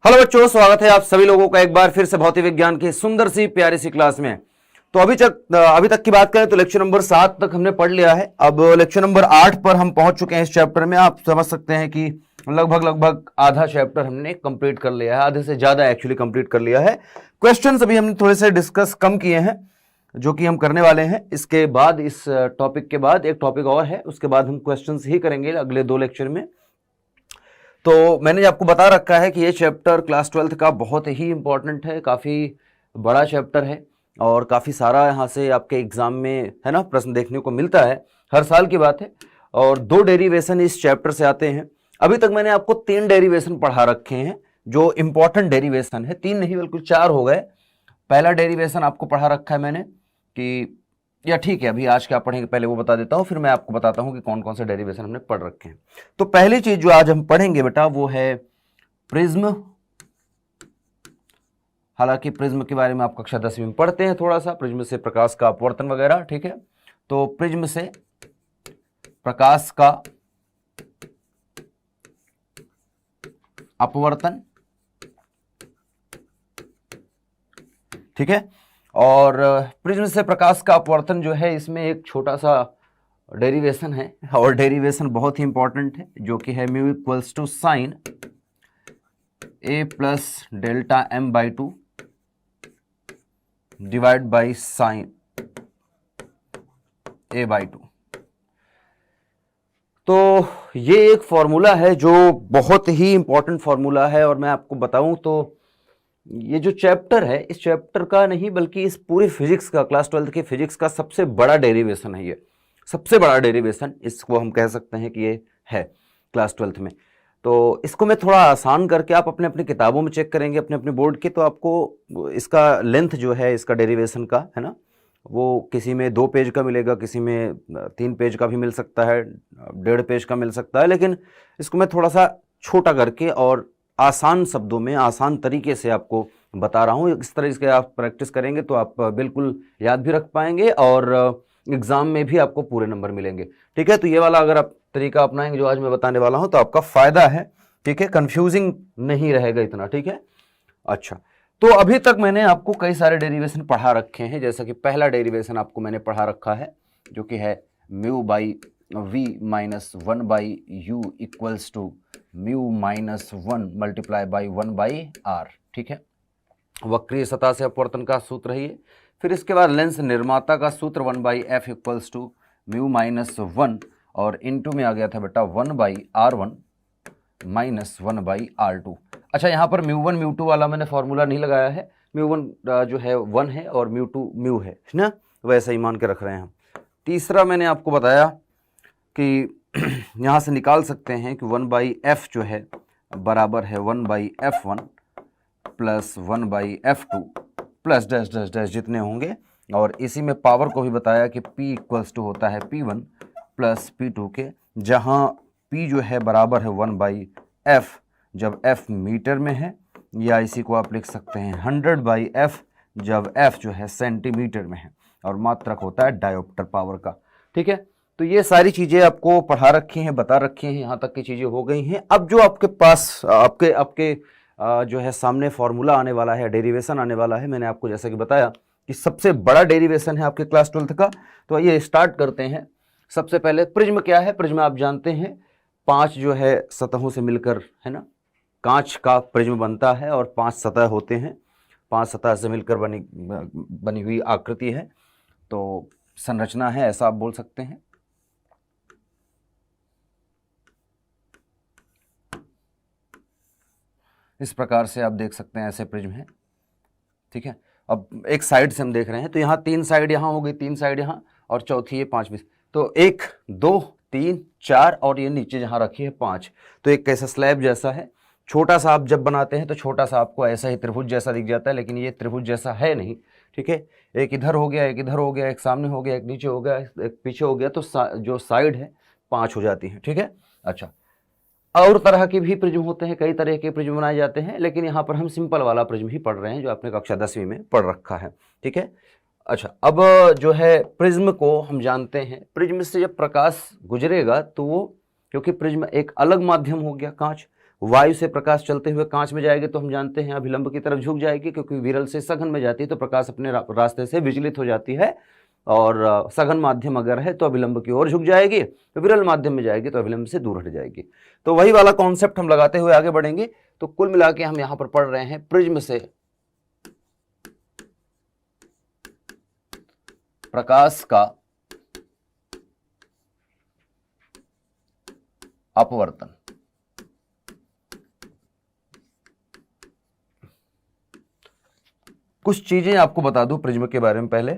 Hello बच्चों, स्वागत है आप सभी लोगों का एक बार फिर से भौतिक विज्ञान की सुंदर सी प्यारी सी क्लास में। तो अभी तक की बात करें तो लेक्चर नंबर 7 तक हमने पढ़ लिया है। अब लेक्चर नंबर 8 पर हम पहुंच चुके हैं। इस चैप्टर में आप समझ सकते हैं कि लगभग आधा चैप्टर हमने कंप्लीट कर लिया है, आधे से ज्यादा एक्चुअली कंप्लीट कर लिया है। क्वेश्चंस अभी हमने थोड़े से डिस्कस कम किए हैं, जो कि हम करने वाले हैं। इसके बाद इस टॉपिक के बाद एक टॉपिक और है, उसके बाद हम क्वेश्चंस ही करेंगे अगले 2 लेक्चर में। तो मैंने आपको बता रखा है कि ये चैप्टर क्लास 12th का बहुत ही इंपॉर्टेंट है, काफ़ी बड़ा चैप्टर है और काफ़ी सारा यहाँ से आपके एग्जाम में है ना प्रश्न देखने को मिलता है, हर साल की बात है। और 2 डेरिवेशन इस चैप्टर से आते हैं। अभी तक मैंने आपको 3 डेरिवेशन पढ़ा रखे हैं जो इंपॉर्टेंट डेरिवेशन है। 3 नहीं बल्कि 4 हो गए। पहला डेरिवेशन आपको पढ़ा रखा है मैंने कि या ठीक है, अभी आज क्या पढ़ेंगे पहले वो बता देता हूँ, फिर मैं आपको बताता हूँ कि कौन कौन से डेरिवेशन हमने पढ़ रखे हैं। तो पहली चीज जो आज हम पढ़ेंगे बेटा वो है प्रिज्म। हालांकि प्रिज्म के बारे में आप कक्षा 10वीं में पढ़ते हैं थोड़ा सा, प्रिज्म से प्रकाश का अपवर्तन वगैरह, ठीक है। तो प्रिज्म से प्रकाश का अपवर्तन, ठीक है। और प्रिज्म से प्रकाश का अपवर्तन जो है, इसमें एक छोटा सा डेरिवेशन है और डेरिवेशन बहुत ही इंपॉर्टेंट है, जो कि है mu equals to sine A plus delta M by 2 divide by sine A by 2। तो ये एक फॉर्मूला है जो बहुत ही इंपॉर्टेंट फॉर्मूला है। और मैं आपको बताऊं तो ये जो चैप्टर है, इस चैप्टर का नहीं बल्कि इस पूरी फिजिक्स का, क्लास 12th की फिजिक्स का सबसे बड़ा डेरिवेशन है। ये सबसे बड़ा डेरिवेशन इसको हम कह सकते हैं कि ये है क्लास 12th में। तो इसको मैं थोड़ा आसान करके आप अपने अपने किताबों में चेक करेंगे, अपने अपने बोर्ड के, तो आपको इसका लेंथ जो है इसका डेरिवेशन का है ना, वो किसी में 2 पेज का मिलेगा, किसी में 3 पेज का भी मिल सकता है, 1.5 पेज का मिल सकता है। लेकिन इसको मैं थोड़ा सा छोटा करके और आसान शब्दों में, आसान तरीके से आपको बता रहा हूँ। इस तरह से आप प्रैक्टिस करेंगे तो आप बिल्कुल याद भी रख पाएंगे और एग्जाम में भी आपको पूरे नंबर मिलेंगे, ठीक है। तो ये वाला अगर आप तरीका अपनाएंगे जो आज मैं बताने वाला हूँ तो आपका फायदा है, ठीक है, कंफ्यूजिंग नहीं रहेगा इतना, ठीक है। अच्छा, तो अभी तक मैंने आपको कई सारे डेरिवेशन पढ़ा रखे हैं। जैसा कि पहला डेरिवेशन आपको मैंने पढ़ा रखा है जो कि है mu by V minus 1 by U equals to mu minus 1 multiply by 1 by R, ठीक है। वक्रीय सतह से अपवर्तन का सूत्र है ये। फिर इसके बाद लेंस निर्माता का सूत्र 1 by F equals to mu minus 1 और इनटू में आ गया था बेटा 1 by R1 minus 1 by R2। अच्छा, यहाँ पर म्यू 1 म्यू 2 वाला मैंने फॉर्मूला नहीं लगाया है। म्यू 1 जो है 1 है और म्यू 2 म्यू है ना, वैसा ही मान के रख रहे हैं हम। तीसरा मैंने आपको बताया कि यहाँ से निकाल सकते हैं कि 1 बाई एफ जो है बराबर है 1 by F1 plus 1 by F2 plus dash dash dash जितने होंगे। और इसी में पावर को भी बताया कि P इक्वल्स टू होता है P1 प्लस P2 के, जहाँ P जो है बराबर है 1 बाई F जब F मीटर में है, या इसी को आप लिख सकते हैं 100 बाई F जब F जो है सेंटीमीटर में है, और मात्रक होता है डायोप्टर पावर का, ठीक है। तो ये सारी चीज़ें आपको पढ़ा रखी हैं, बता रखी हैं, यहाँ तक की चीज़ें हो गई हैं। अब जो आपके पास आपके आपके जो है सामने फॉर्मूला आने वाला है, डेरिवेशन आने वाला है, मैंने आपको जैसा कि बताया कि सबसे बड़ा डेरिवेशन है आपके क्लास 12th का। तो आइए स्टार्ट करते हैं। सबसे पहले प्रिज्म क्या है। प्रिज्म आप जानते हैं 5 जो है सतहों से मिलकर, है ना, कांच का प्रिज्म बनता है और 5 सतह होते हैं, 5 सतह से मिलकर बनी हुई आकृति है, तो संरचना है, ऐसा आप बोल सकते हैं। इस प्रकार से आप देख सकते हैं, ऐसे प्रिज्म है, ठीक है। अब एक साइड से हम देख रहे हैं तो यहाँ 3 साइड यहाँ हो गई, 3 साइड यहाँ, और चौथी ये 5 तो 1 2 3 4 और ये नीचे जहाँ रखी है 5। तो एक कैसा स्लैब जैसा है। छोटा सा आप जब बनाते हैं तो छोटा सा आपको ऐसा ही त्रिभुज जैसा दिख जाता है, लेकिन ये त्रिभुज जैसा है नहीं, ठीक है। एक इधर हो गया, एक इधर हो गया, एक सामने हो गया, एक नीचे हो गया, एक पीछे हो गया, तो जो साइड है 5 हो जाती है, ठीक है। अच्छा, और तरह के भी प्रिज्म होते हैं, कई तरह के प्रिज्म बनाए जाते हैं, लेकिन यहाँ पर हम सिंपल वाला प्रिज्म ही पढ़ रहे हैं जो आपने कक्षा 10वीं में पढ़ रखा है, ठीक है। अच्छा, अब जो है प्रिज्म को हम जानते हैं, प्रिज्म से जब प्रकाश गुजरेगा तो वो, क्योंकि प्रिज्म एक अलग माध्यम हो गया कांच, वायु से प्रकाश चलते हुए कांच में जाएगी तो हम जानते हैं अभिलंब की तरफ झुक जाएगी, क्योंकि विरल से सघन में जाती है तो प्रकाश अपने रास्ते से विचलित हो जाती है, और सघन माध्यम अगर है तो अभिलंब की ओर झुक जाएगी, तो विरल माध्यम में जाएगी तो अभिलंब से दूर हट जाएगी। तो वही वाला कॉन्सेप्ट हम लगाते हुए आगे बढ़ेंगे। तो कुल मिला के हम यहां पर पढ़ रहे हैं प्रिज्म से प्रकाश का अपवर्तन। कुछ चीजें आपको बता दूं प्रिज्म के बारे में पहले।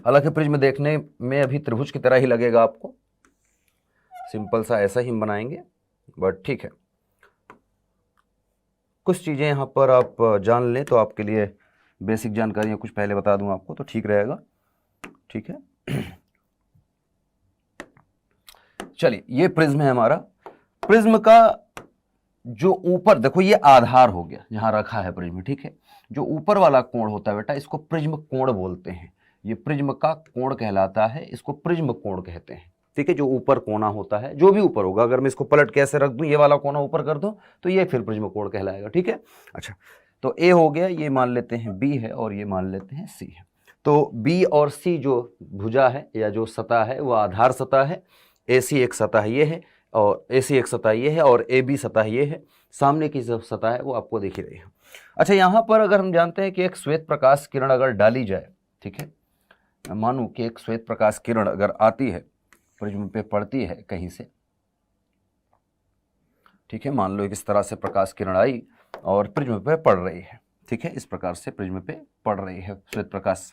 हालांकि प्रिज्म देखने में अभी त्रिभुज की तरह ही लगेगा आपको, सिंपल सा ऐसा ही हम बनाएंगे, बट ठीक है। कुछ चीजें यहां पर आप जान लें तो आपके लिए बेसिक जानकारियां कुछ पहले बता दूं आपको तो ठीक रहेगा। ठीक है, चलिए ये प्रिज्म है हमारा। प्रिज्म का जो ऊपर देखो ये आधार हो गया जहां रखा है प्रिज्म, ठीक है। जो ऊपर वाला कोण होता है बेटा इसको प्रिज्म कोण बोलते हैं, ये प्रिज्म का कोण कहलाता है, इसको प्रिज्म कोण कहते हैं, ठीक है। जो ऊपर कोना होता है, जो भी ऊपर होगा, अगर मैं इसको पलट के ऐसे रख दूं, ये वाला कोना ऊपर कर दूं तो ये फिर प्रिज्म कोण कहलाएगा, ठीक है। अच्छा, तो ए हो गया, ये मान लेते हैं बी है और ये मान लेते हैं सी है। तो बी और सी जो भुजा है या जो सतह है वो आधार सतह है, ए सी एक सतह ये है और ए सी एक सतह ये है और ए बी सतह ये है। सामने की जो सतह है वो आपको दिख ही रही है। अच्छा, यहाँ पर अगर हम जानते हैं कि एक श्वेत प्रकाश किरण अगर डाली जाए, ठीक है, मानो कि एक श्वेत प्रकाश किरण अगर आती है प्रिज्म पे पड़ती है कहीं से, ठीक है, मान लो इस तरह से प्रकाश किरण आई और प्रिज्म पे पड़ रही है, ठीक है, इस प्रकार से प्रिज्म पे पड़ रही है श्वेत प्रकाश।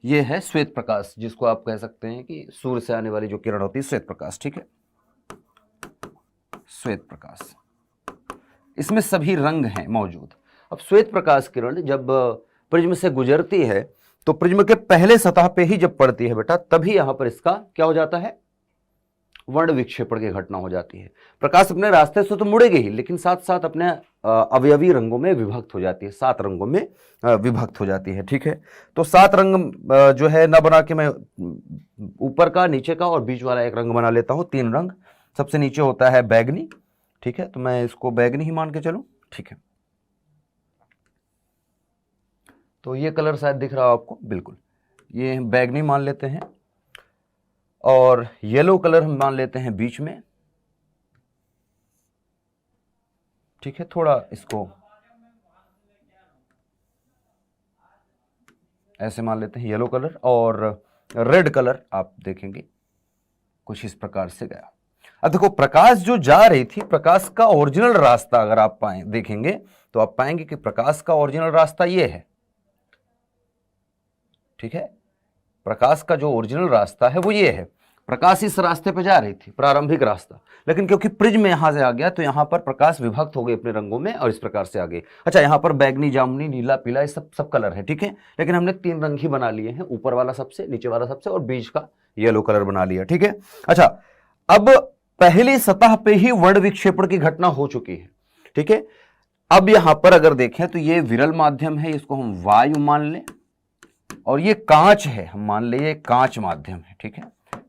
ये है श्वेत प्रकाश, जिसको आप कह सकते हैं कि सूर्य से आने वाली जो किरण होती है श्वेत प्रकाश, ठीक है, श्वेत प्रकाश। इसमें सभी रंग हैं मौजूद। अब श्वेत प्रकाश किरण जब प्रिज्म से गुजरती है तो प्रिज्म के पहले सतह पे ही जब पड़ती है बेटा, तभी यहां पर इसका क्या हो जाता है, वर्ण विक्षेपण की घटना हो जाती है। प्रकाश अपने रास्ते से तो मुड़ेगी ही, लेकिन साथ साथ अपने अवयवी रंगों में विभक्त हो जाती है, 7 रंगों में विभक्त हो जाती है, ठीक है। तो 7 रंग जो है ना बना के मैं ऊपर का, नीचे का और बीच वाला एक रंग बना लेता हूं, 3 रंग। सबसे नीचे होता है बैगनी, ठीक है, तो मैं इसको बैगनी ही मान के चलूं, ठीक है। तो ये कलर शायद दिख रहा हो आपको, बिल्कुल ये बैगनी मान लेते हैं, और येलो कलर हम मान लेते हैं बीच में, ठीक है। थोड़ा इसको ऐसे मान लेते हैं येलो कलर, और रेड कलर आप देखेंगे कुछ इस प्रकार से गया। अब देखो प्रकाश जो जा रही थी, प्रकाश का ओरिजिनल रास्ता अगर आप देखेंगे तो आप पाएंगे कि प्रकाश का ओरिजिनल रास्ता ये है, ठीक है। प्रकाश का जो ओरिजिनल रास्ता है वो ये है, प्रकाश इस रास्ते पे जा रही थी, प्रारंभिक रास्ता, लेकिन क्योंकि प्रिज्म यहां से आ गया तो यहां पर प्रकाश विभक्त हो गए अपने रंगों में और इस प्रकार से आ गए। अच्छा, यहां पर बैगनी, जामुनी, नीला, पीला, ये सब कलर है, ठीक है, लेकिन हमने 3 रंग ही बना लिए हैं, ऊपर वाला सबसे, नीचे वाला सबसे और बीच का येलो कलर बना लिया, ठीक है। अच्छा, अब पहली सतह पे ही वर्ण विक्षेपण की घटना हो चुकी है, ठीक है। अब यहां पर अगर देखें तो ये विरल माध्यम है, इसको हम वायु मान लें, और ये कांच है, हम मान ले ये कांच माध्यम है, ठीक है।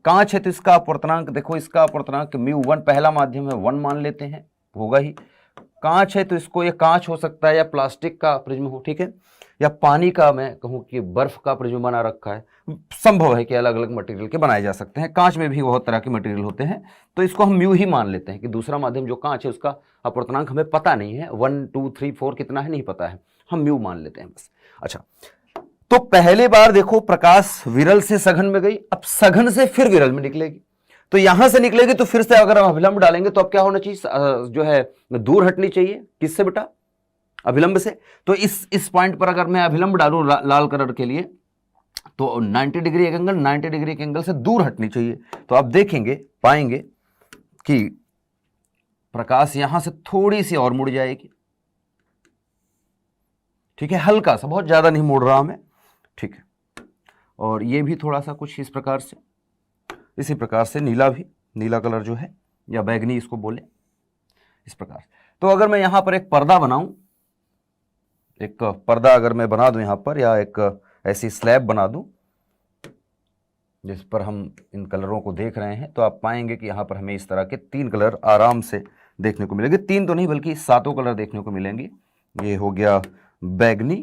कांच है तो इसका अपवर्तनांक देखो, इसका अपवर्तनांक μ1, पहला माध्यम है 1 मान लेते हैं, होगा ही। कांच है तो इसको ये कांच हो सकता है या प्लास्टिक का प्रिज्म हो, ठीक है, या पानी का, मैं कहूं कि बर्फ का प्रिज्म बना रखा है, संभव है कि अलग अलग मटेरियल के बनाए जा सकते हैं, कांच में भी बहुत तरह के मटेरियल होते हैं, तो इसको हम म्यू ही मान लेते हैं कि दूसरा माध्यम जो कांच है उसका अपवर्तनांक हमें पता नहीं है, 1 2 3 4 कितना है नहीं पता है, हम म्यू मान लेते हैं बस। अच्छा, तो पहले बार देखो प्रकाश विरल से सघन में गई, अब सघन से फिर विरल में निकलेगी, तो यहां से निकलेगी तो फिर से अगर हम अभिलंब डालेंगे तो अब क्या होना चाहिए, जो है दूर हटनी चाहिए, किससे बेटा, अभिलंब से। तो इस पॉइंट पर अगर मैं अभिलंब डालूं लाल कलर के लिए तो 90 डिग्री एक एंगल, 90 डिग्री के एंगल से दूर हटनी चाहिए। तो आप देखेंगे, पाएंगे कि प्रकाश यहां से थोड़ी सी और मुड़ जाएगी, ठीक है, हल्का सा, बहुत ज्यादा नहीं मुड़ रहा मैं, ठीक है। और ये भी थोड़ा सा कुछ इस प्रकार से, इसी प्रकार से नीला भी, नीला कलर जो है या बैगनी इसको बोले, इस प्रकार। तो अगर मैं यहां पर एक पर्दा बनाऊं, एक पर्दा अगर मैं बना दूं यहां पर, या एक ऐसी स्लैब बना दूं जिस पर हम इन कलरों को देख रहे हैं, तो आप पाएंगे कि यहाँ पर हमें इस तरह के 3 कलर आराम से देखने को मिलेंगे। 3 तो नहीं बल्कि 7 कलर देखने को मिलेंगे। ये हो गया बैगनी,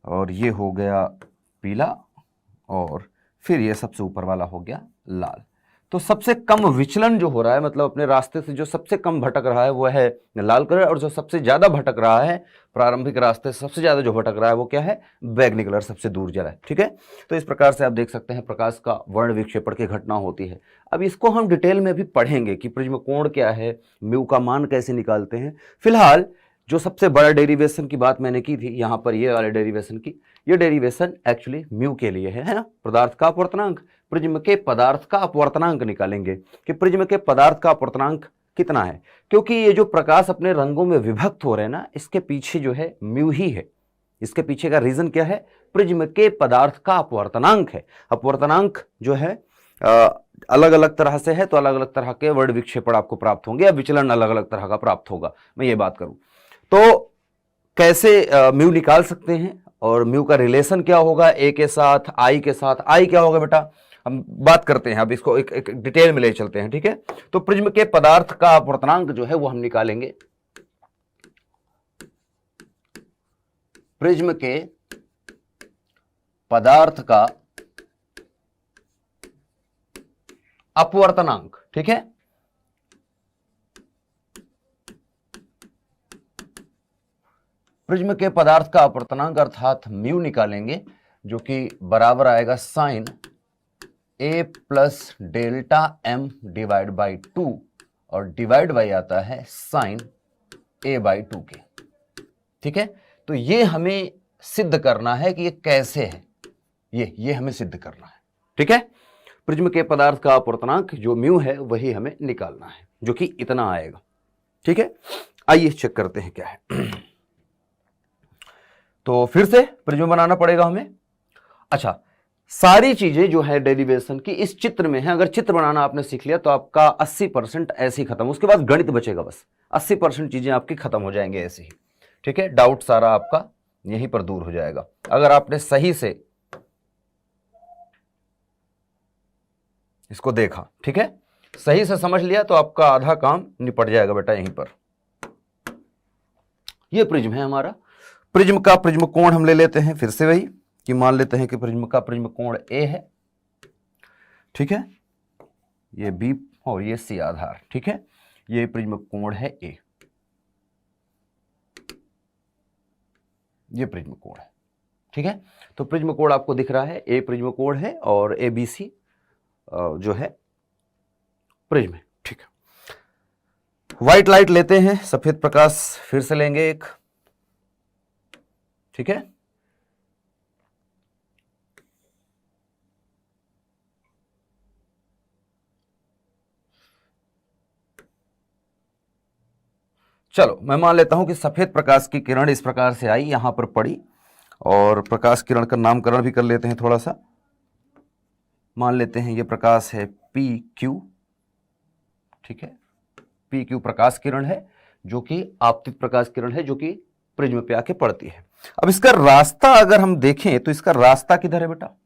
और ये हो गया पीला, और फिर ये सबसे ऊपर वाला हो गया लाल। तो सबसे कम विचलन जो हो रहा है, मतलब अपने रास्ते से जो सबसे कम भटक रहा है वो है लाल कलर, और जो सबसे ज्यादा भटक रहा है प्रारंभिक रास्ते से सबसे ज्यादा जो भटक रहा है वो क्या है, बैगनी कलर सबसे दूर जा रहा है। ठीक है, तो इस प्रकार से आप देख सकते हैं प्रकाश का वर्ण विक्षेपण की घटना होती है। अब इसको हम डिटेल में भी पढ़ेंगे कि प्रिज्म कोण क्या है, म्यू का मान कैसे निकालते हैं। फिलहाल जो सबसे बड़ा डेरिवेशन की बात मैंने की थी यहाँ पर, ये वाले डेरिवेशन की, ये डेरिवेशन एक्चुअली म्यू के लिए है ना, पदार्थ का अपवर्तनांक। प्रिज्म के पदार्थ का अपवर्तनांक निकालेंगे कि प्रिज्म के पदार्थ का अपवर्तनांक कितना है, क्योंकि ये जो प्रकाश अपने रंगों में विभक्त हो रहे हैं ना, इसके पीछे जो है म्यू ही है। इसके पीछे का रीजन क्या है, प्रिज्म के पदार्थ का अपवर्तनांक है। अपवर्तनांक जो है अलग अलग तरह से है, तो अलग अलग तरह के वर्ण विक्षेपण आपको प्राप्त होंगे या विचलन अलग अलग तरह का प्राप्त होगा। मैं ये बात करूं तो कैसे म्यू निकाल सकते हैं, और म्यू का रिलेशन क्या होगा ए के साथ, आई के साथ। आई क्या होगा बेटा, हम बात करते हैं, अब इसको एक डिटेल में ले चलते हैं। ठीक है, तो प्रिज्म के पदार्थ का अपवर्तनांक जो है वो हम निकालेंगे। प्रिज्म के पदार्थ का अपवर्तनांक, ठीक है, प्रिज्म के पदार्थ का अपवर्तनांक अर्थात म्यू निकालेंगे, जो कि बराबर आएगा sine a plus delta m divide by 2, और डिवाइड बाई आता है साइन a बाई 2 के। ठीक है, तो ये हमें सिद्ध करना है कि ये कैसे है, ये हमें सिद्ध करना है। ठीक है, प्रिज्म के पदार्थ का अपवर्तनांक जो म्यू है वही हमें निकालना है, जो कि इतना आएगा। ठीक है, आइए चेक करते हैं क्या है। तो फिर से प्रिज्म बनाना पड़ेगा हमें। अच्छा, सारी चीजें जो है डेरिवेशन की इस चित्र में है। अगर चित्र बनाना आपने सीख लिया तो आपका 80% ऐसे ही खत्म, उसके बाद गणित बचेगा बस। 80% चीजें आपकी खत्म हो जाएंगे ऐसे ही। ठीक है, डाउट सारा आपका यहीं पर दूर हो जाएगा अगर आपने सही से इसको देखा। ठीक है, सही से समझ लिया तो आपका आधा काम निपट जाएगा बेटा यहीं पर। ये प्रिज्म है हमारा। प्रिज्म का प्रिज्म कोण हम ले लेते हैं फिर से वही कि मान लेते हैं कि प्रिज्म का प्रिज्म कोण ए है। ठीक है, ये बी और ये सी आधार। ठीक है, ये प्रिज्म कोण है ए, ये प्रिज्म कोण है। ठीक है, तो प्रिज्म कोण आपको दिख रहा है, ए प्रिज्म कोण है और ए बी सी जो है प्रिज्म है। ठीक है, व्हाइट लाइट लेते हैं, सफेद प्रकाश फिर से लेंगे एक। ठीक है, चलो मैं मान लेता हूं कि सफेद प्रकाश की किरण इस प्रकार से आई, यहां पर पड़ी, और प्रकाश किरण का नामकरण भी कर लेते हैं थोड़ा सा। मान लेते हैं ये प्रकाश है पी क्यू। ठीक है, पी क्यू प्रकाश किरण है जो कि आपतित प्रकाश किरण है, जो कि प्रिज्म पे आके पड़ती है। अब इसका रास्ता अगर हम देखें तो इसका रास्ता किधर है बेटा,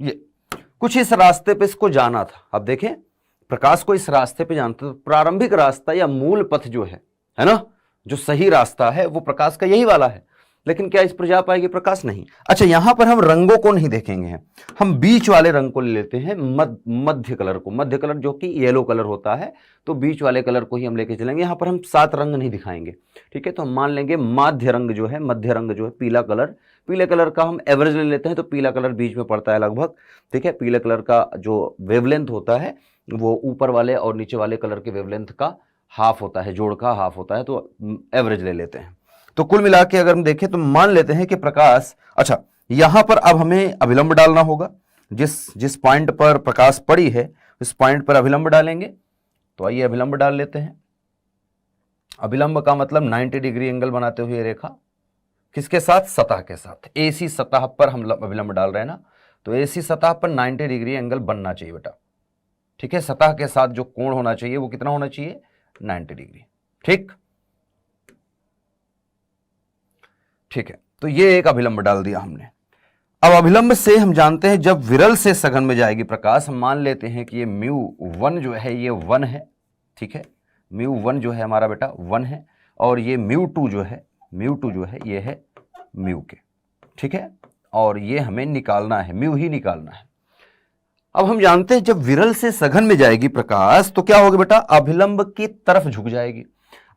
ये कुछ इस रास्ते पे इसको जाना था। अब देखें प्रकाश को इस रास्ते पे जाना था, तो प्रारंभिक रास्ता या मूल पथ जो है ना, जो सही रास्ता है वो प्रकाश का यही वाला है। लेकिन क्या इस पर जा पाएगी प्रकाश? नहीं। अच्छा, यहां पर हम रंगों को नहीं देखेंगे, हम बीच वाले रंग को ले लेते हैं, मध्य कलर को। मध्य कलर जो कि येलो कलर होता है, तो बीच वाले कलर को ही हम लेके चलेंगे। यहां पर हम 7 रंग नहीं दिखाएंगे। ठीक है, तो हम मान लेंगे माध्य रंग जो है, मध्य रंग जो है पीला कलर। पीले कलर का हम एवरेज ले लेते हैं, तो पीला कलर बीच में पड़ता है लगभग। ठीक है, पीले कलर का जो वेवलेंथ होता है वो ऊपर वाले और नीचे वाले कलर के वेवलेंथ का हाफ होता है, जोड़ का हाफ होता है, तो एवरेज ले लेते हैं। तो कुल मिला के अगर हम देखें तो मान लेते हैं कि प्रकाश, अच्छा यहां पर अब हमें अभिलंब डालना होगा। जिस पॉइंट पर प्रकाश पड़ी है उस पॉइंट पर अभिलंब डालेंगे। तो आइए अभिलंब डाल लेते हैं। अभिलंब का मतलब 90 डिग्री एंगल बनाते हुए रेखा, किसके साथ? सतह के साथ। एसी सतह पर हम अभिलंब डाल रहे हैं ना, तो एसी सतह पर 90 डिग्री एंगल बनना चाहिए बेटा। ठीक है, सतह के साथ जो कोण होना चाहिए वो कितना होना चाहिए, 90 डिग्री। ठीक, ठीक है, तो ये एक अभिलंब डाल दिया हमने। अब अभिलंब से हम जानते हैं जब विरल से सघन में जाएगी प्रकाश, हम मान लेते हैं कि ये μ1 जो है ये 1 है। ठीक है, μ1 जो है हमारा बेटा 1 है, और ये μ2 जो है ये है म्यू के। ठीक है, और ये हमें निकालना है, म्यू ही निकालना है। अब हम जानते हैं जब विरल से सघन में जाएगी प्रकाश तो क्या होगा बेटा, अभिलंब की तरफ झुक जाएगी।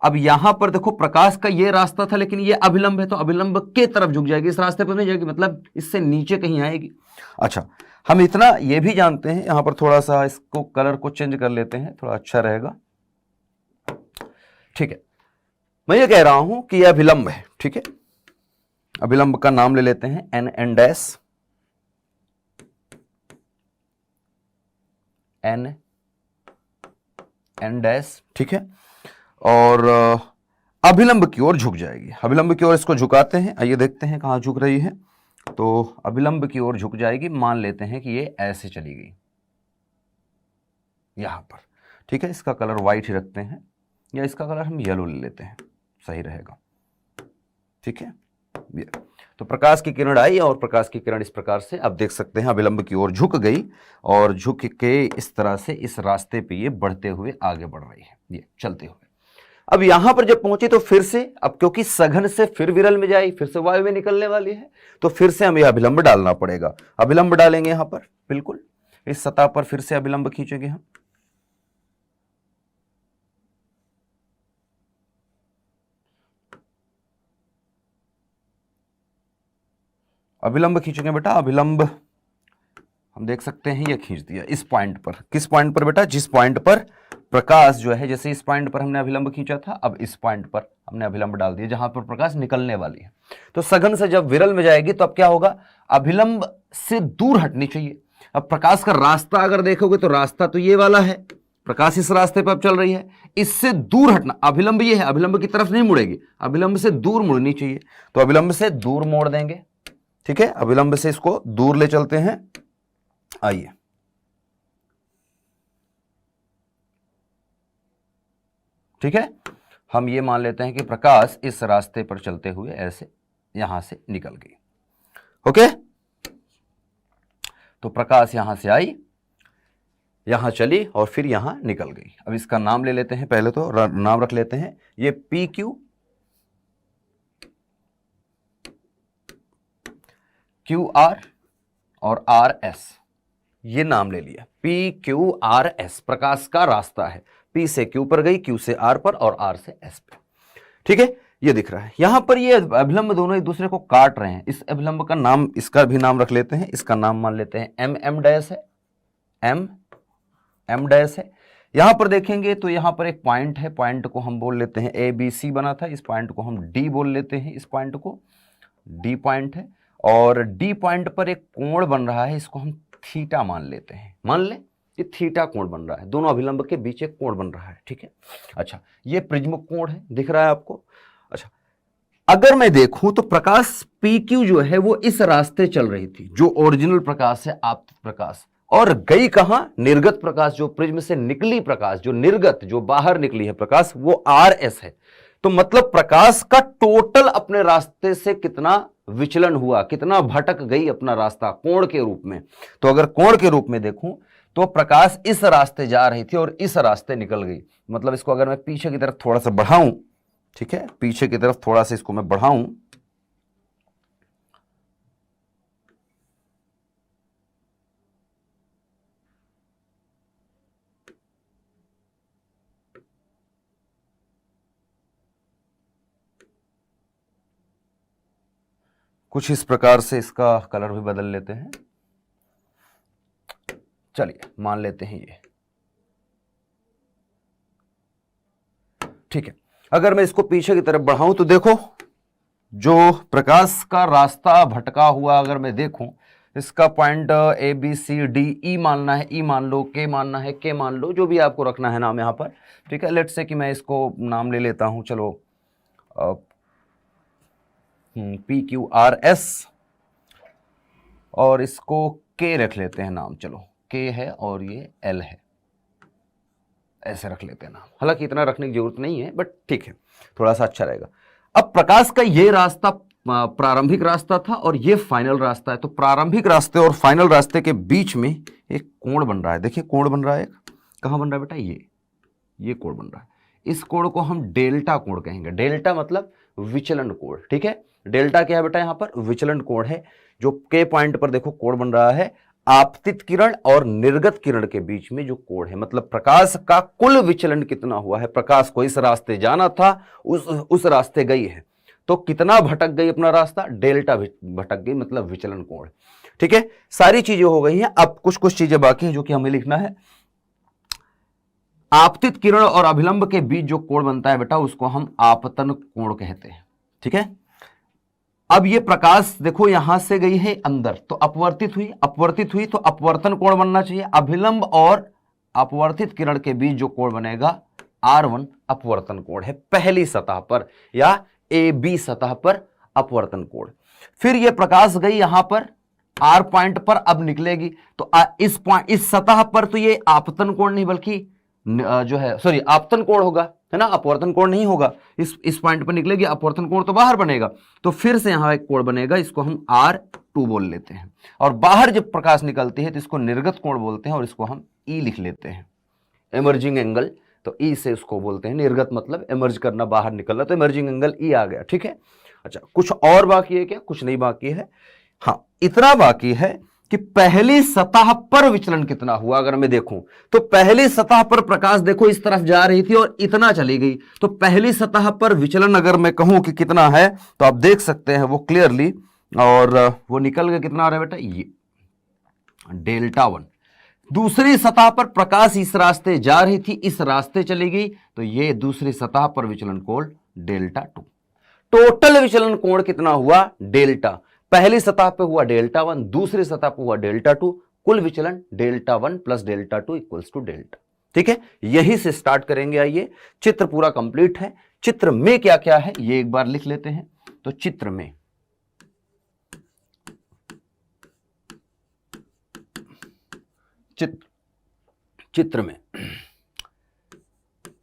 अब यहां पर देखो प्रकाश का ये रास्ता था, लेकिन ये अभिलंब है तो अभिलंब के तरफ झुक जाएगी, इस रास्ते पर नहीं जाएगी, मतलब इससे नीचे कहीं आएगी। अच्छा, हम इतना ये भी जानते हैं, यहां पर थोड़ा सा इसको कलर को चेंज कर लेते हैं, थोड़ा अच्छा रहेगा। ठीक है, मैं ये कह रहा हूं कि यह अभिलंब है। ठीक है, अभिलंब का नाम ले लेते हैं एन डैश, एन डैश। ठीक है, और अभिलंब की ओर झुक जाएगी। अभिलंब की ओर इसको झुकाते हैं, आइए देखते हैं कहां झुक रही है। तो अभिलंब की ओर झुक जाएगी, मान लेते हैं कि ये ऐसे चली गई यहां पर। ठीक है, इसका कलर व्हाइट ही रखते हैं, या इसका कलर हम येलो ले लेते हैं, सही रहेगा। ठीक है, ये तो प्रकाश की किरण आई और प्रकाश की किरण इस प्रकार से आप देख सकते हैं अभिलंब की ओर झुक गई, और झुक के इस तरह से इस रास्ते पे ये बढ़ते हुए आगे बढ़ रही है, ये चलते हुए। अब यहां पर जब पहुंची तो फिर से, अब क्योंकि सघन से फिर विरल में जाएगी, फिर से वायु में निकलने वाली है, तो फिर से हमें अभिलंब डालना पड़ेगा। अभिलंब डालेंगे यहां पर, बिल्कुल इस सतह पर फिर से अभिलंब खींचेंगे हम। अभिलंब खींचेंगे बेटा, अभिलंब हम देख सकते हैं ये खींच दिया इस पॉइंट पर। किस पॉइंट पर बेटा, जिस पॉइंट पर प्रकाश जो है, जैसे इस पॉइंट पर हमने अभिलंब खींचा था, अब इस पॉइंट पर हमने अभिलंब डाल दिया जहां पर प्रकाश निकलने वाली है। तो सघन से जब विरल में जाएगी तो अब क्या होगा, अभिलंब से दूर हटनी चाहिए। अब प्रकाश का रास्ता अगर देखोगे तो रास्ता तो ये वाला है, प्रकाश इस रास्ते पर अब चल रही है, इससे दूर हटना, अभिलंब ये है, अभिलंब की तरफ नहीं मुड़ेगी, अभिलंब से दूर मुड़नी चाहिए। तो अभिलंब से दूर मोड़ देंगे। ठीक है, अभिलंब से इसको दूर ले चलते हैं, आइए। ठीक है, हम ये मान लेते हैं कि प्रकाश इस रास्ते पर चलते हुए ऐसे यहां से निकल गई। ओके, तो प्रकाश यहां से आई, यहां चली और फिर यहां निकल गई। अब इसका नाम ले लेते हैं, पहले तो नाम रख लेते हैं, ये पी क्यू, क्यू आर और आर एस, ये नाम ले लिया। पी क्यू आर एस प्रकाश का रास्ता है, पी से क्यू पर गई, क्यू से आर पर और आर से एस पे। ठीक है, ये दिख रहा है यहां पर, ये अभिलंब दोनों एक दूसरे को काट रहे हैं। इस अभिलंब का नाम, इसका भी नाम रख लेते हैं, इसका नाम मान लेते हैं एम डैश है, एम डैश है। यहां पर देखेंगे तो यहां पर एक पॉइंट है, पॉइंट को हम बोल लेते हैं ए बी सी बना था, इस पॉइंट को हम डी बोल लेते हैं, इस पॉइंट को डी पॉइंट है। और डी पॉइंट पर एक कोण बन रहा है, इसको हम थीटा मान लेते हैं, मान ले ये थीटा कोण बन रहा है, दोनों अभिलंब के बीच एक कोण बन रहा है। ठीक है, अच्छा ये प्रिज्म कोण है, दिख रहा है आपको। अच्छा, अगर मैं देखूं तो प्रकाश PQ जो है वो इस रास्ते चल रही थी, जो ओरिजिनल प्रकाश है, आपतित प्रकाश, और गई कहां, निर्गत प्रकाश, जो प्रिज्म से निकली प्रकाश, जो निर्गत, जो बाहर निकली है प्रकाश, वो RS है। तो मतलब प्रकाश का टोटल अपने रास्ते से कितना विचलन हुआ, कितना भटक गई अपना रास्ता कोण के रूप में। तो अगर कोण के रूप में देखूं तो प्रकाश इस रास्ते जा रही थी और इस रास्ते निकल गई। मतलब इसको अगर मैं पीछे की तरफ थोड़ा सा बढ़ाऊं, ठीक है, पीछे की तरफ थोड़ा सा इसको मैं बढ़ाऊं, कुछ इस प्रकार से इसका कलर भी बदल लेते हैं। चलिए मान लेते हैं ये, ठीक है। अगर मैं इसको पीछे की तरफ बढ़ाऊं तो देखो, जो प्रकाश का रास्ता भटका हुआ अगर मैं देखूं, इसका point A B C D, E मानना है, ई मान लो, के मानना है, के मान लो, जो भी आपको रखना है नाम यहां पर। ठीक है, लेट्स से कि मैं इसको नाम ले लेता हूं, चलो पी क्यू आर एस, और इसको के रख लेते हैं नाम, चलो के है और ये एल है। ऐसे रख लेते हैं नाम, हालांकि इतना रखने की जरूरत नहीं है बट ठीक है, थोड़ा सा अच्छा रहेगा। अब प्रकाश का ये रास्ता प्रारंभिक रास्ता था और ये फाइनल रास्ता है, तो प्रारंभिक रास्ते और फाइनल रास्ते के बीच में एक कोण बन रहा है। देखिए कोण बन रहा है, कहाँ बन रहा है बेटा, ये कोण बन रहा है। इस कोण को हम डेल्टा कोण कहेंगे। डेल्टा मतलब विचलन कोण, ठीक है। डेल्टा क्या है बेटा, यहां पर विचलन कोण है। जो के पॉइंट पर देखो कोण बन रहा है, आपतित किरण और निर्गत किरण के बीच में जो कोण है, मतलब प्रकाश का कुल विचलन कितना हुआ है। प्रकाश को इस रास्ते जाना था, उस रास्ते गई है, तो कितना भटक गई अपना रास्ता, डेल्टा भटक गई, मतलब विचलन कोण। ठीक है, सारी चीजें हो गई हैं। अब कुछ कुछ चीजें बाकी हैं जो कि हमें लिखना है। आपतित किरण और अभिलंब के बीच जो कोण बनता है बेटा, उसको हम आपतन कोण कहते हैं। ठीक है, अब ये प्रकाश देखो यहां से गई है अंदर, तो अपवर्तित हुई तो अपवर्तन कोण बनना चाहिए। अभिलंब और अपवर्तित किरण के बीच जो कोण बनेगा R1 अपवर्तन कोण है, पहली सतह पर या AB सतह पर अपवर्तन कोण। फिर ये प्रकाश गई यहां पर R पॉइंट पर, अब निकलेगी तो इस सतह पर तो ये आपतन कोण नहीं बल्कि जो है सॉरी आपतन कोण होगा, है ना, अपवर्तन कोण नहीं होगा। इस पॉइंट पर निकलेगी, अपवर्तन कोण तो बाहर बनेगा, तो फिर से यहां एक कोण बनेगा, इसको हम R2 बोल लेते हैं। और बाहर जब प्रकाश निकलती है तो इसको निर्गत कोण बोलते हैं और इसको हम E लिख लेते हैं, इमर्जिंग एंगल। तो E से उसको बोलते हैं निर्गत, मतलब इमर्ज करना, बाहर निकलना, तो इमर्जिंग एंगल E आ गया। ठीक है, अच्छा कुछ और बाकी है क्या? कुछ नहीं बाकी है। हाँ, इतना बाकी है कि पहली सतह पर विचलन कितना हुआ। अगर मैं देखूं तो पहली सतह पर प्रकाश देखो इस तरफ जा रही थी और इतना चली गई, तो पहली सतह पर विचलन अगर मैं कहूं कि कितना है, तो आप देख सकते हैं वो क्लियरली, और वो निकल गया कितना आ रहा है बेटा, ये Δ1। दूसरी सतह पर प्रकाश इस रास्ते जा रही थी, इस रास्ते चली गई, तो ये दूसरी सतह पर विचलन कोण Δ2। टोटल विचलन कोण कितना हुआ, डेल्टा। पहली सतह पे हुआ Δ1, दूसरी सतह पे हुआ Δ2, कुल विचलन Δ1 प्लस Δ2 इक्वल्स टू डेल्टा। ठीक है, यही से स्टार्ट करेंगे। आइए, चित्र पूरा कंप्लीट है। चित्र में क्या क्या है ये एक बार लिख लेते हैं। तो चित्र में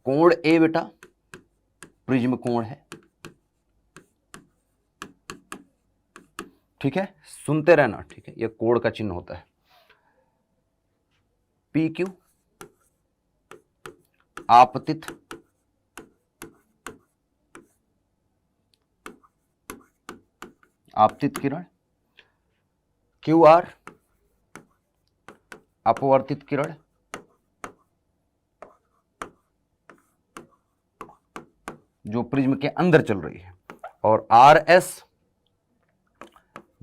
कोण ए बेटा प्रिज्म कोण है। ठीक है, सुनते रहना। ठीक है, ये कोण का चिन्ह होता है। PQ आपतित किरण, QR अपवर्तित किरण, जो प्रिज्म के अंदर चल रही है, और RS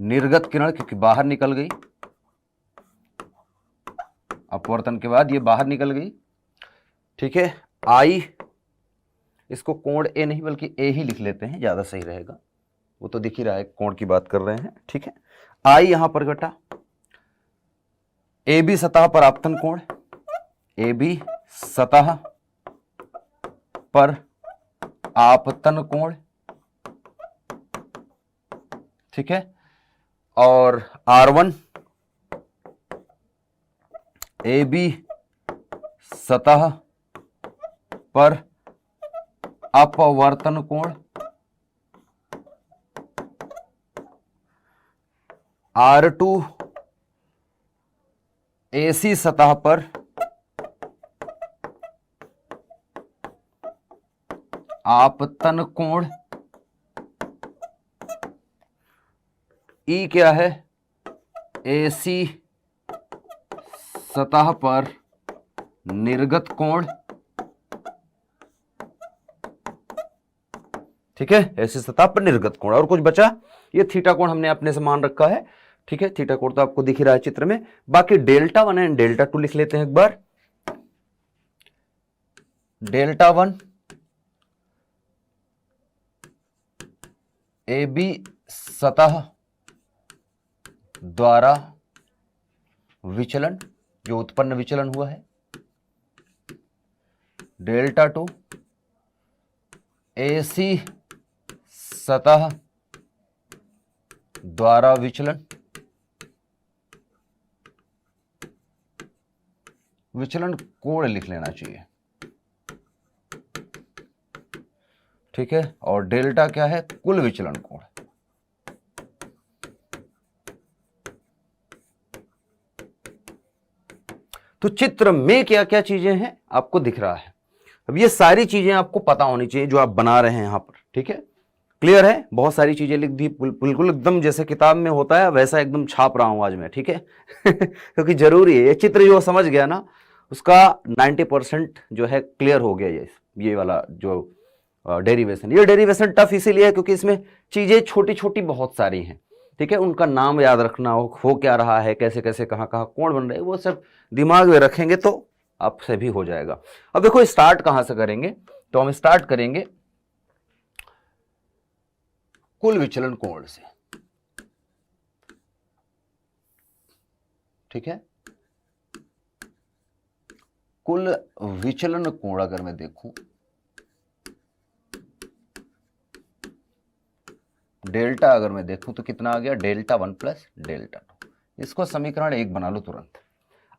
निर्गत किरण, क्योंकि बाहर निकल गई, अपवर्तन के बाद ये बाहर निकल गई। ठीक है, I, इसको कोण A नहीं बल्कि A ही लिख लेते हैं, ज्यादा सही रहेगा, वो तो दिख ही रहा है कोण की बात कर रहे हैं। ठीक है, I यहां पर बेटा AB सतह पर आपतन कोण, AB सतह पर आपतन कोण। ठीक है, और R1 AB सतह पर अपवर्तन कोण, R2 AC सतह पर आपतन कोण, E क्या है, AC सतह पर निर्गत कोण। ठीक है, ऐसी सतह पर निर्गत कोण। और कुछ बचा? ये थीटा कोण हमने अपने से मान रखा है। ठीक है, थीटा कोण तो आपको दिख ही रहा है चित्र में। बाकी Δ1 एंड Δ2 लिख लेते हैं एक बार। Δ1 AB सतह द्वारा विचलन, जो उत्पन्न विचलन हुआ है। Δ2 AC सतह द्वारा विचलन, विचलन कोण लिख लेना चाहिए। ठीक है, और डेल्टा क्या है, कुल विचलन कोण। तो चित्र में क्या क्या चीजें हैं आपको दिख रहा है। अब ये सारी चीजें आपको पता होनी चाहिए जो आप बना रहे हैं यहां पर, ठीक है, क्लियर है। बहुत सारी चीजें लिख दी, बिल्कुल एकदम जैसे किताब में होता है वैसा एकदम छाप रहा हूं आज मैं, ठीक है क्योंकि जरूरी है। ये चित्र जो समझ गया ना उसका 90% जो है क्लियर हो गया। ये वाला जो डेरिवेशन, ये डेरिवेशन टफ इसीलिए है क्योंकि इसमें चीजें छोटी छोटी बहुत सारी हैं, ठीक है। उनका नाम याद रखना हो क्या रहा है, कैसे कैसे कहाँ कहाँ कोण बन रहे हैं, वो सब दिमाग में रखेंगे तो आपसे भी हो जाएगा। अब देखो स्टार्ट कहां से करेंगे, तो हम स्टार्ट करेंगे कुल विचलन कोण से, ठीक है। कुल विचलन कोण अगर मैं देखूं, डेल्टा अगर मैं देखूं तो कितना आ गया, डेल्टा 1 प्लस डेल्टा 2। इसको समीकरण 1 बना लो तुरंत।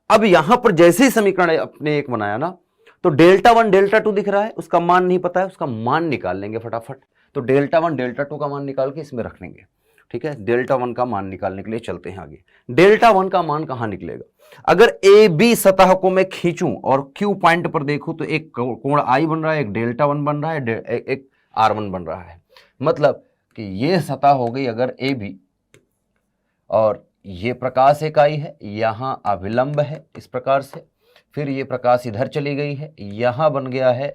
अब यहां पर जैसे ही समीकरण अपने 1 बनाया ना, तो डेल्टा 1 डेल्टा 2 दिख रहा है, उसका मान नहीं पता है, उसका मान निकाल लेंगे फटाफट। तो डेल्टा 1 डेल्टा 2 का मान निकाल के इसमें रख लेंगे, ठीक है। डेल्टा 1 का मान निकालने के लिए चलते हैं आगे। डेल्टा 1 का मान कहां निकलेगा, अगर ए बी सतह को मैं खींचूं और क्यू पॉइंट पर देखूं तो एक कोण आई बन रहा है, एक डेल्टा 1 बन रहा है, एक R1 बन रहा है। मतलब कि ये सतह हो गई अगर ए बी, और ये प्रकाश इकाई है, यहां अभिलंब है इस प्रकार से, फिर ये प्रकाश इधर चली गई है, यहां बन गया है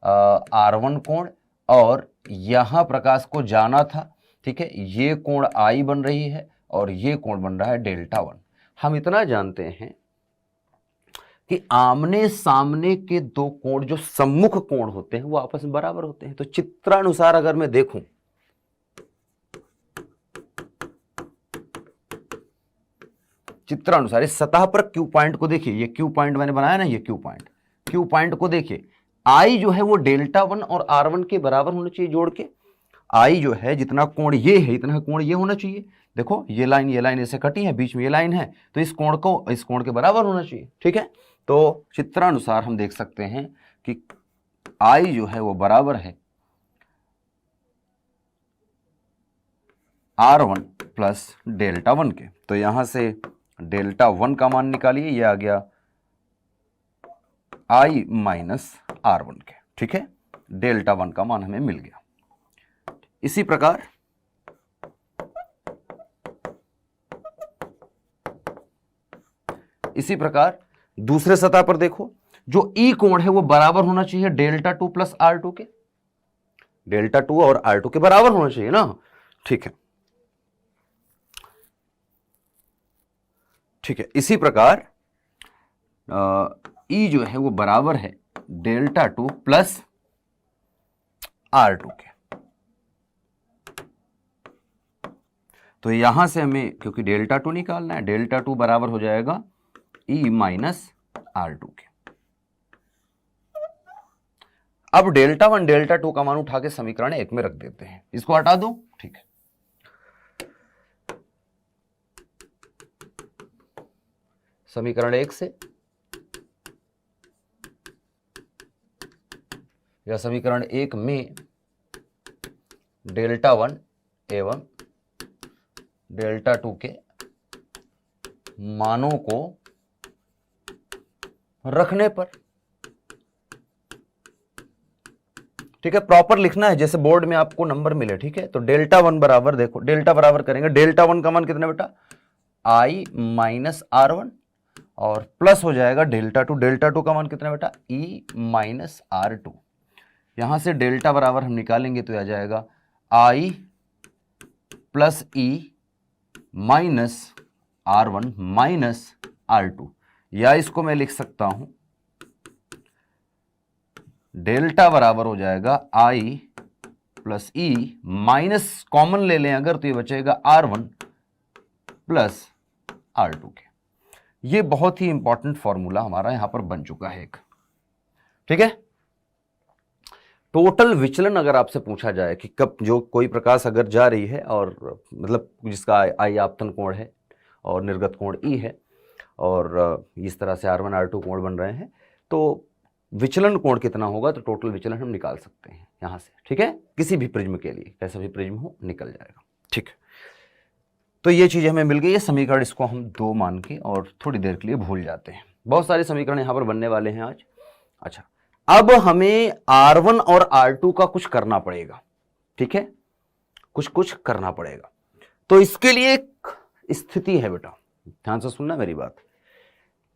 R1 कोण, और यहां प्रकाश को जाना था, ठीक है। ये कोण आई बन रही है और ये कोण बन रहा है डेल्टा 1। हम इतना जानते हैं कि आमने सामने के दो कोण जो सम्मुख कोण होते हैं वो आपस में बराबर होते हैं। तो चित्रानुसार अगर मैं देखूं, चित्रानुसार इस सतह पर क्यू पॉइंट को देखिए, ये क्यू पॉइंट मैंने बनाया ना, ये क्यू पॉइंट को देखिए, आई जो है वो डेल्टा 1 और R1 के बराबर होना चाहिए जोड़ के। आई जो है जितना कोण ये है इतना कोण ये होना चाहिए। देखो ये लाइन ऐसे कटी है, बीच में ये लाइन है, तो इस कोण को इस कोण के बराबर होना चाहिए, ठीक है। तो चित्रानुसार हम देख सकते हैं कि आई जो है वो बराबर है R1 प्लस डेल्टा 1 के। तो यहां से डेल्टा 1 का मान निकालिए, ये आ गया I माइनस R1 के, ठीक है। डेल्टा 1 का मान हमें मिल गया। इसी प्रकार दूसरे सतह पर देखो, जो ई कोण है वो बराबर होना चाहिए डेल्टा 2 प्लस R2 के। डेल्टा 2 और R2 के बराबर होना चाहिए ना, ठीक है, ठीक है। इसी प्रकार ई जो है वो बराबर है डेल्टा 2 प्लस R2 के। तो यहां से हमें क्योंकि डेल्टा 2 निकालना है, डेल्टा 2 बराबर हो जाएगा ई माइनस R2 के। अब डेल्टा 1 डेल्टा 2 का मान उठा के समीकरण 1 में रख देते हैं, इसको हटा दो, ठीक है। समीकरण 1 से या समीकरण 1 में डेल्टा 1 एवं डेल्टा 2 के मानों को रखने पर, ठीक है, प्रॉपर लिखना है जैसे बोर्ड में आपको नंबर मिले, ठीक है। तो डेल्टा 1 बराबर, देखो डेल्टा बराबर करेंगे, डेल्टा 1 का मान कितना बेटा, I माइनस R1, और प्लस हो जाएगा डेल्टा 2, डेल्टा 2 का मान कितना बेटा, E माइनस R2। यहां से डेल्टा बराबर हम निकालेंगे तो आ जाएगा I plus E minus R1 minus R2, या इसको मैं लिख सकता हूं डेल्टा बराबर हो जाएगा I plus E minus common ले लें अगर तो ये बचेगा R1 प्लस R2 के। ये बहुत ही इंपॉर्टेंट फॉर्मूला हमारा यहां पर बन चुका है एक, ठीक है। टोटल विचलन अगर आपसे पूछा जाए कि कब जो कोई प्रकाश अगर जा रही है और मतलब जिसका आई आपतन कोण है और निर्गत कोण ई है और इस तरह से R1 R2 कोण बन रहे हैं, तो विचलन कोण कितना होगा तो टोटल विचलन हम निकाल सकते हैं यहां से, ठीक है। किसी भी प्रिज्म के लिए कैसा भी प्रिज्म हो निकल जाएगा, ठीक है। तो ये चीज हमें मिल गई है समीकरण, इसको हम 2 मान के और थोड़ी देर के लिए भूल जाते हैं। बहुत सारे समीकरण यहां पर बनने वाले हैं आज। अच्छा, अब हमें R1 और R2 का कुछ करना पड़ेगा, ठीक है, कुछ करना पड़ेगा। तो इसके लिए एक स्थिति है बेटा, ध्यान से सुनना मेरी बात।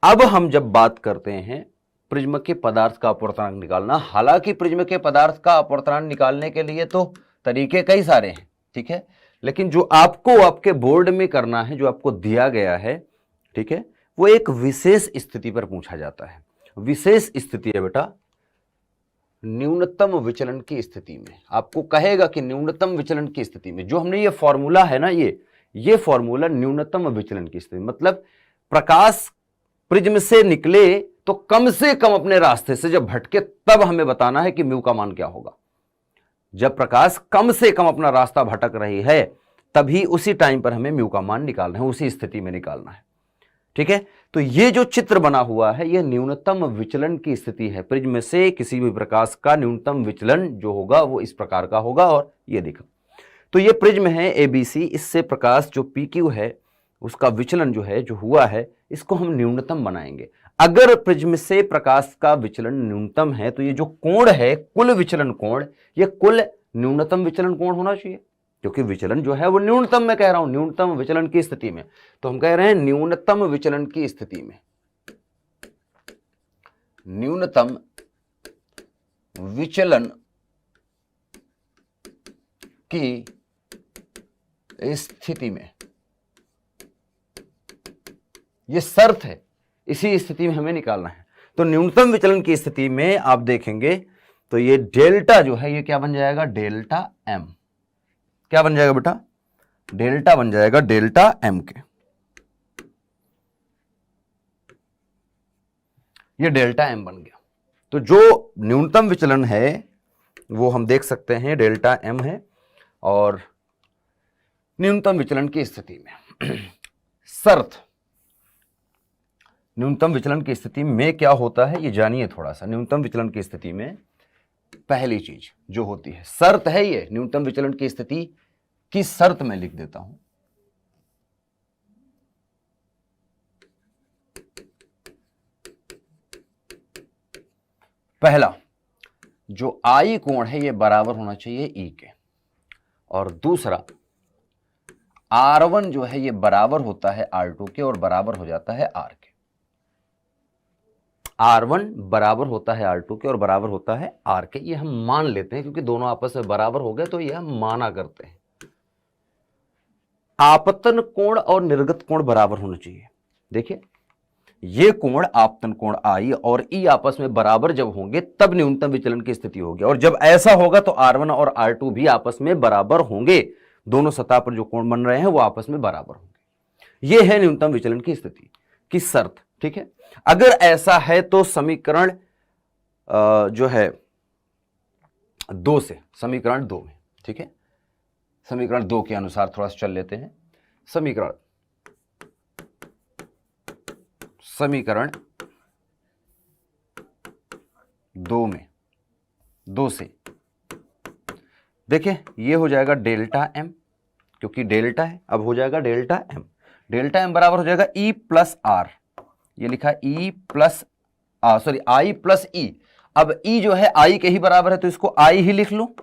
अब हम जब बात करते हैं प्रिज्म के पदार्थ का अपवर्तनांक निकालना, हालांकि प्रिज्म के पदार्थ का अपवर्तनांक निकालने के लिए तो तरीके कई सारे हैं, ठीक है, लेकिन जो आपको आपके बोर्ड में करना है, जो आपको दिया गया है, ठीक है, वो एक विशेष स्थिति पर पूछा जाता है। विशेष स्थिति है बेटा न्यूनतम विचलन की स्थिति में। आपको कहेगा कि न्यूनतम विचलन की स्थिति में जो हमने ये फॉर्मूला है ना, ये फॉर्मूला न्यूनतम विचलन की स्थिति, मतलब प्रकाश प्रिज्म से निकले तो कम से कम अपने रास्ते से जब भटके तब हमें बताना है कि म्यू का मान क्या होगा। जब प्रकाश कम से कम अपना रास्ता भटक रही है तभी उसी टाइम पर हमें म्यू का मान निकालना है, उसी स्थिति में निकालना है, ठीक है। तो ये जो चित्र बना हुआ है ये न्यूनतम विचलन की स्थिति है। प्रिज्म से किसी भी प्रकाश का न्यूनतम विचलन जो होगा वो इस प्रकार का होगा, और ये देखो तो ये प्रिज्म है ABC, इससे प्रकाश जो PQ है उसका विचलन जो है जो हुआ है इसको हम न्यूनतम बनाएंगे। अगर प्रिज्म से प्रकाश का विचलन न्यूनतम है तो ये जो कोण है कुल विचलन कोण, ये कुल न्यूनतम विचलन कोण होना चाहिए, क्योंकि विचलन जो है वो न्यूनतम, मैं कह रहा हूं न्यूनतम विचलन की स्थिति में। तो हम कह रहे हैं न्यूनतम विचलन की स्थिति में, न्यूनतम विचलन की स्थिति में, ये शर्त है, इसी स्थिति में हमें निकालना है। तो न्यूनतम विचलन की स्थिति में आप देखेंगे तो ये डेल्टा जो है ये क्या बन जाएगा, डेल्टा M। क्या बन जाएगा बेटा, डेल्टा बन जाएगा डेल्टा M के, ये डेल्टा M बन गया। तो जो न्यूनतम विचलन है वो हम देख सकते हैं डेल्टा M है, और न्यूनतम विचलन की स्थिति में शर्त, न्यूनतम विचलन की स्थिति में क्या होता है ये जानिए थोड़ा सा। न्यूनतम विचलन की स्थिति में पहली चीज जो होती है, शर्त है ये न्यूनतम विचलन की स्थिति की शर्त मैं लिख देता हूं। पहला जो I कोण है ये बराबर होना चाहिए E के, और दूसरा R1 जो है ये बराबर होता है R2 के और बराबर हो जाता है R के। R1 बराबर होता है R2 के और बराबर होता है R के, ये हम मान लेते हैं क्योंकि दोनों आपस में बराबर हो गए तो ये हम माना करते हैं। आपतन कोण और निर्गत कोण बराबर होना चाहिए। देखिए ये कोण आपतन कोण I और E आपस में बराबर जब होंगे तब न्यूनतम विचलन की स्थिति होगी, और जब ऐसा होगा तो R1 और R2 भी आपस में बराबर होंगे, दोनों सतह पर जो कोण बन रहे हैं वो आपस में बराबर होंगे। ये है न्यूनतम विचलन की स्थिति की शर्त, ठीक है। अगर ऐसा है तो समीकरण जो है 2 से, समीकरण 2 में, ठीक है, समीकरण 2 के अनुसार थोड़ा सा चल लेते हैं। समीकरण 2 में 2 से देखिए ये हो जाएगा डेल्टा M, क्योंकि डेल्टा है अब हो जाएगा डेल्टा M। डेल्टा M बराबर हो जाएगा E प्लस R, ये लिखा E plus sorry I plus E। अब E जो है I के ही बराबर है तो इसको I ही लिख लो।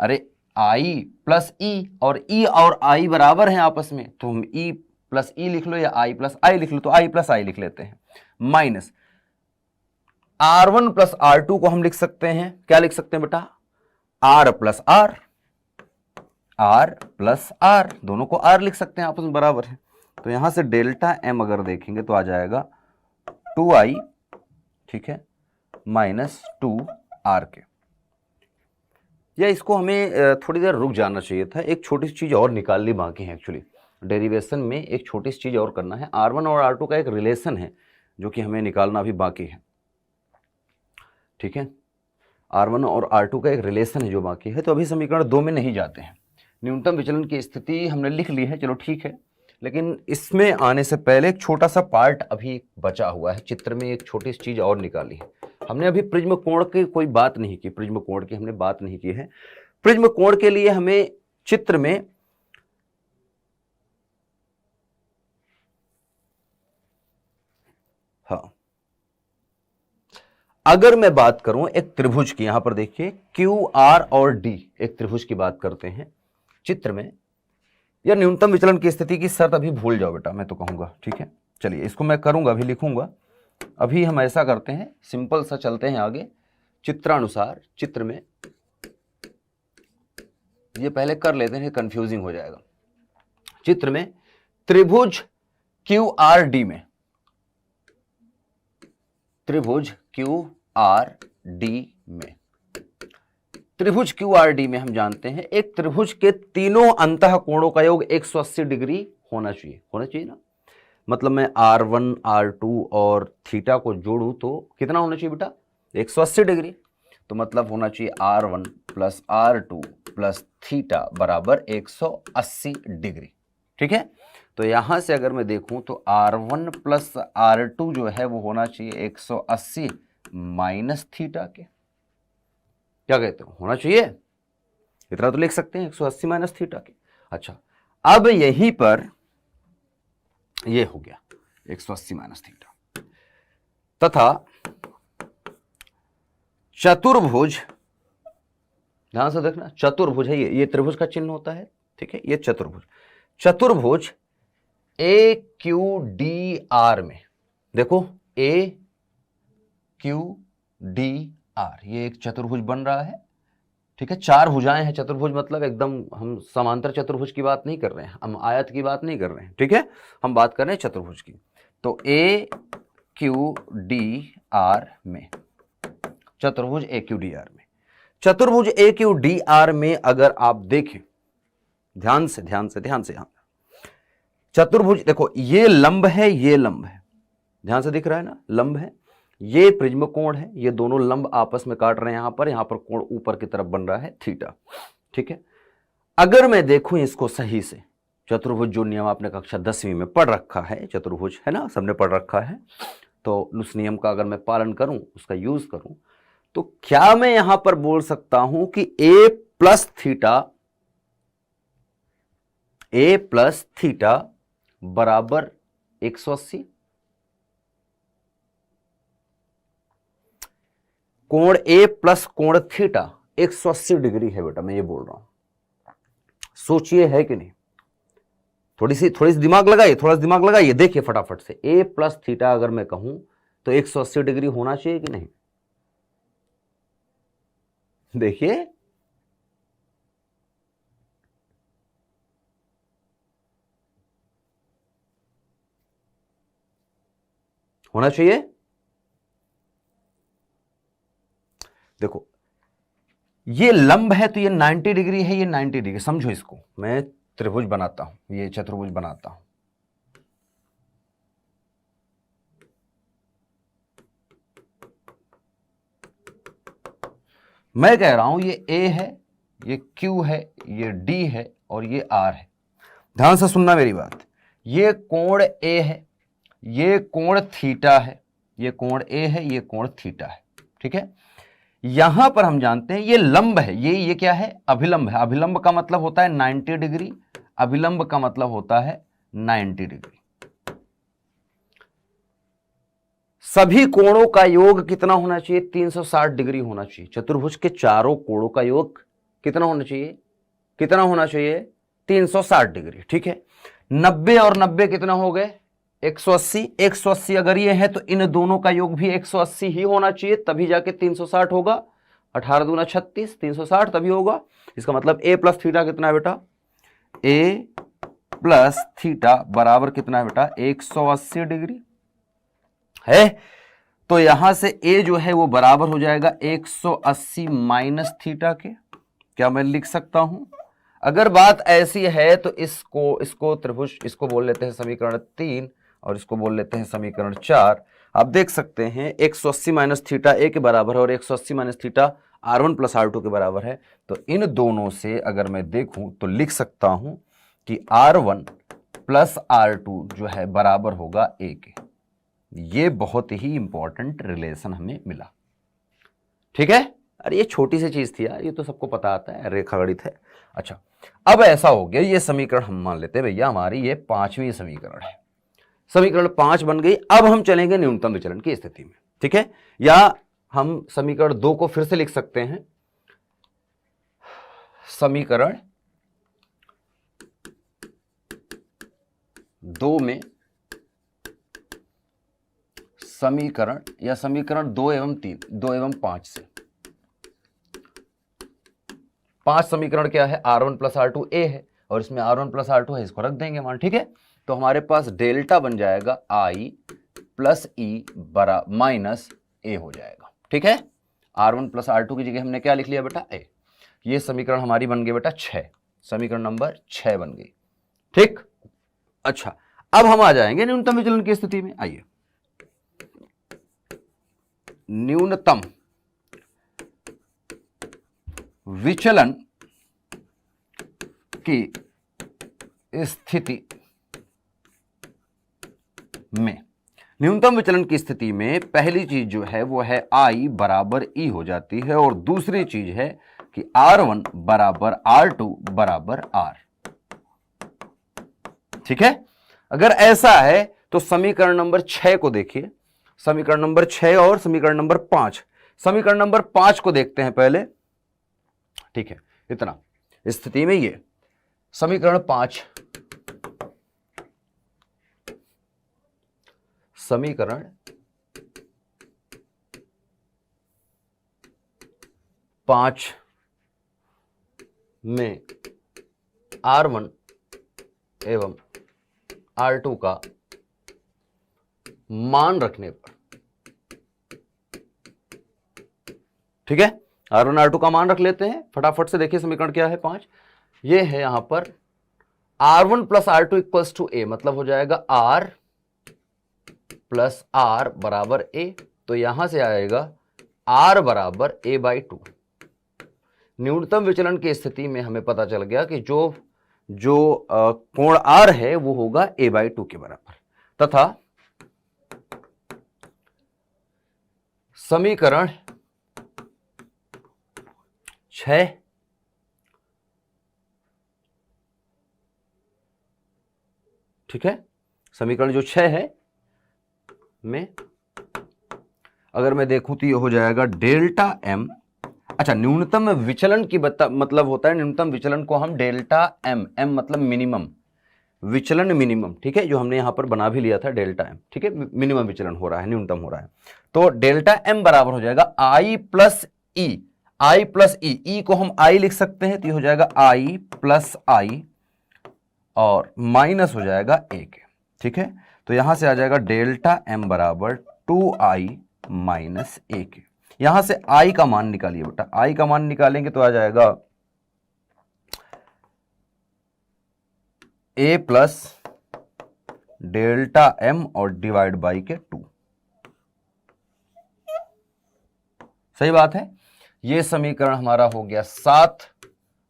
अरे I प्लस E और E और I बराबर हैं आपस में, तो हम E प्लस E लिख लो या I प्लस I लिख लो, तो I प्लस I लिख लेते हैं। माइनस R1 प्लस R2 को हम लिख सकते हैं, क्या लिख सकते हैं बेटा, R plus R, R plus R, दोनों को R लिख सकते हैं, आपस में बराबर है। तो यहां से डेल्टा M अगर देखेंगे तो आ जाएगा 2I, ठीक है, माइनस 2R के। या इसको हमें थोड़ी देर रुक जाना चाहिए था, एक छोटी सी चीज और निकालनी बाकी है। एक्चुअली डेरिवेशन में एक छोटी सी चीज और करना है। R1 और R2 का एक रिलेशन है जो कि हमें निकालना भी बाकी है, ठीक है। R1 और R2 का एक रिलेशन है जो बाकी है। तो अभी समीकरण 2 में नहीं जाते हैं। न्यूनतम विचलन की स्थिति हमने लिख ली है, चलो ठीक है, लेकिन इसमें आने से पहले एक छोटा सा पार्ट अभी बचा हुआ है। चित्र में एक छोटी सी चीज और निकाली है। हमने अभी प्रिज्म कोण की कोई बात नहीं की, प्रिज्म कोण की हमने बात नहीं की है। प्रिज्म कोण के लिए हमें चित्र में हाँ, अगर मैं बात करूं एक त्रिभुज की, यहां पर देखिए क्यू आर और डी, एक त्रिभुज की बात करते हैं चित्र में, या न्यूनतम विचलन की स्थिति की शर्त अभी भूल जाओ बेटा, मैं तो कहूंगा, ठीक है। चलिए इसको मैं करूंगा, अभी लिखूंगा। अभी हम ऐसा करते हैं, सिंपल सा चलते हैं आगे चित्रानुसार। चित्र में ये पहले कर लेते हैं, कंफ्यूजिंग हो जाएगा। चित्र में त्रिभुज क्यू आर डी में, त्रिभुज क्यू आर डी में, त्रिभुज क्यू आर डी में हम जानते हैं एक त्रिभुज के तीनों अंतः कोणों का योग 180 डिग्री होना चाहिए ना। मतलब मैं R1 R2 और थीटा को जोड़ूं तो कितना होना चाहिए बेटा, 180 डिग्री। तो मतलब होना चाहिए R1 plus R2 plus theta बराबर 180 डिग्री, ठीक है। तो यहां से अगर मैं देखूं तो R1 प्लस R2 जो है वो होना चाहिए 180 माइनस थीटा के, क्या कहते हो, होना चाहिए, इतना तो लिख सकते हैं 180 माइनस थीटा के। अच्छा, अब यहीं पर ये हो गया 180 माइनस थीटा, तथा चतुर्भुज, ध्यान से देखना, चतुर्भुज है ये त्रिभुज का चिन्ह होता है, ठीक है। ये चतुर्भुज ए क्यू डी आर में, देखो ए क्यू डी आर, ये एक चतुर्भुज बन रहा है, ठीक है। चार भुजाएं हैं, चतुर्भुज मतलब एकदम हम समांतर चतुर्भुज की बात नहीं कर रहे हैं, हम आयत की बात नहीं कर रहे हैं, ठीक है। हम बात कर रहे हैं चतुर्भुज की। तो ए क्यू डी आर में, चतुर्भुज ए क्यू डी आर में, चतुर्भुज ए क्यू डी आर में अगर आप देखें ध्यान से चतुर्भुज, देखो ये लंब है, ये लंब है, ध्यान से दिख रहा है ना, लंब है, ये प्रिज्म कोण है, ये दोनों लंब आपस में काट रहे हैं, यहां पर कोण ऊपर की तरफ बन रहा है थीटा, ठीक है। अगर मैं देखूं इसको सही से, चतुर्भुज जो नियम आपने कक्षा 10वीं में पढ़ रखा है, चतुर्भुज है ना, सबने पढ़ रखा है, तो उस नियम का अगर मैं पालन करूं, उसका यूज करूं, तो क्या मैं यहां पर बोल सकता हूं कि a प्लस थीटा बराबर 180, कोण ए प्लस कोण थीटा 180 डिग्री है बेटा, मैं ये बोल रहा हूं, सोचिए है कि नहीं, थोड़ी सी दिमाग लगाइए, देखिए फटाफट से, ए प्लस थीटा अगर मैं कहूं तो 180 डिग्री होना चाहिए कि नहीं, देखिए होना चाहिए। देखो ये लंब है तो ये 90 डिग्री है, ये 90 डिग्री, समझो इसको, मैं त्रिभुज बनाता हूं, ये चतुर्भुज बनाता हूं, मैं कह रहा हूं ये A है, ये Q है, ये D है और ये R है। ध्यान से सुनना मेरी बात, ये कोण A है, ये कोण थीटा है, ये कोण A है, ये कोण थीटा है, ठीक है। यहां पर हम जानते हैं ये लंब है, ये क्या है, अभिलंब है, अभिलंब का मतलब होता है 90 डिग्री, अभिलंब का मतलब होता है 90 डिग्री। सभी कोणों का योग कितना होना चाहिए, 360 डिग्री होना चाहिए। चतुर्भुज के चारों कोणों का योग कितना होना चाहिए, 360 डिग्री, ठीक है। 90 और 90 कितना हो गए, 180, 180 अगर ये है तो इन दोनों का योग भी 180 ही होना चाहिए, तभी जाके 360 होगा। 18 दूना 36, 360 तभी होगा। इसका मतलब a प्लस थीटा कितना है बेटा, a प्लस थीटा बराबर कितना है बेटा, 180 डिग्री है। तो यहां से a जो है वो बराबर हो जाएगा 180 माइनस थीटा के। क्या मैं लिख सकता हूं, अगर बात ऐसी है तो इसको त्रिभुज, इसको बोल लेते हैं समीकरण 3 और इसको बोल लेते हैं समीकरण 4। आप देख सकते हैं 180 माइनस थीटा a के बराबर है और 180 minus theta R1 plus R2 के बराबर है। तो इन दोनों से अगर मैं देखूं तो लिख सकता हूं कि R1 प्लस R2 जो है बराबर होगा a के। ये बहुत ही इंपॉर्टेंट रिलेशन हमें मिला, ठीक है। अरे ये छोटी सी चीज थी यार, ये तो सबको पता आता है, रेखा गणित है। अच्छा, अब ऐसा हो गया, ये समीकरण हम मान लेते हैं भैया हमारी ये 5वीं समीकरण है, समीकरण 5 बन गई। अब हम चलेंगे न्यूनतम विचलन की स्थिति में, ठीक है। या हम समीकरण 2 को फिर से लिख सकते हैं, समीकरण 2 में समीकरण या समीकरण 2 एवं 3, 2 एवं 5 से 5 समीकरण क्या है, R1 प्लस R2 ए है, और इसमें R1 प्लस R2 है, इसको रख देंगे मान, ठीक है। तो हमारे पास डेल्टा बन जाएगा I प्लस ई बरा माइनस ए हो जाएगा, ठीक है। R1 प्लस R2 की जगह हमने क्या लिख लिया बेटा, ए। ये समीकरण हमारी बन गई बेटा 6, समीकरण नंबर 6 बन गई, ठीक। अच्छा, अब हम आ जाएंगे न्यूनतम विचलन की स्थिति में। आइए, न्यूनतम विचलन की स्थिति में, न्यूनतम विचलन की स्थिति में पहली चीज जो है वो है I बराबर E हो जाती है, और दूसरी चीज है कि R1 बराबर R2 बराबर R, ठीक है। अगर ऐसा है तो समीकरण नंबर 6 को देखिए, समीकरण नंबर 6 और समीकरण नंबर 5, समीकरण नंबर 5 को देखते हैं पहले, ठीक है। इतना स्थिति में ये समीकरण 5, समीकरण 5 में R1 एवं R2 का मान रखने पर, ठीक है, R1 R2 का मान रख लेते हैं फटाफट से। देखिए समीकरण क्या है 5, ये है यहां पर R1 plus R2 equals to ए, मतलब हो जाएगा R प्लस R बराबर ए, तो यहां से आएगा R बराबर a बाई 2। न्यूनतम विचलन की स्थिति में हमें पता चल गया कि जो कोण R है वो होगा a बाई 2 के बराबर, तथा समीकरण 6 ठीक है, समीकरण जो 6 है में अगर मैं देखूं तो ये हो जाएगा डेल्टा m। अच्छा, न्यूनतम विचलन की मतलब होता है, न्यूनतम विचलन को हम डेल्टा m, m मतलब मिनिमम विचलन, मिनिमम, ठीक है, जो हमने यहां पर बना भी लिया था डेल्टा m, ठीक है। मिनिमम विचलन हो रहा है, न्यूनतम हो रहा है, तो डेल्टा m बराबर हो जाएगा I plus E, I plus E को हम I लिख सकते हैं, तो ये हो जाएगा I प्लस I और माइनस हो जाएगा a के, ठीक है। तो यहां से आ जाएगा डेल्टा m बराबर 2I माइनस a के। यहां से I का मान निकालिए बेटा, I का मान निकालेंगे तो आ जाएगा a प्लस डेल्टा m और डिवाइड बाई के 2, सही बात है। ये समीकरण हमारा हो गया 7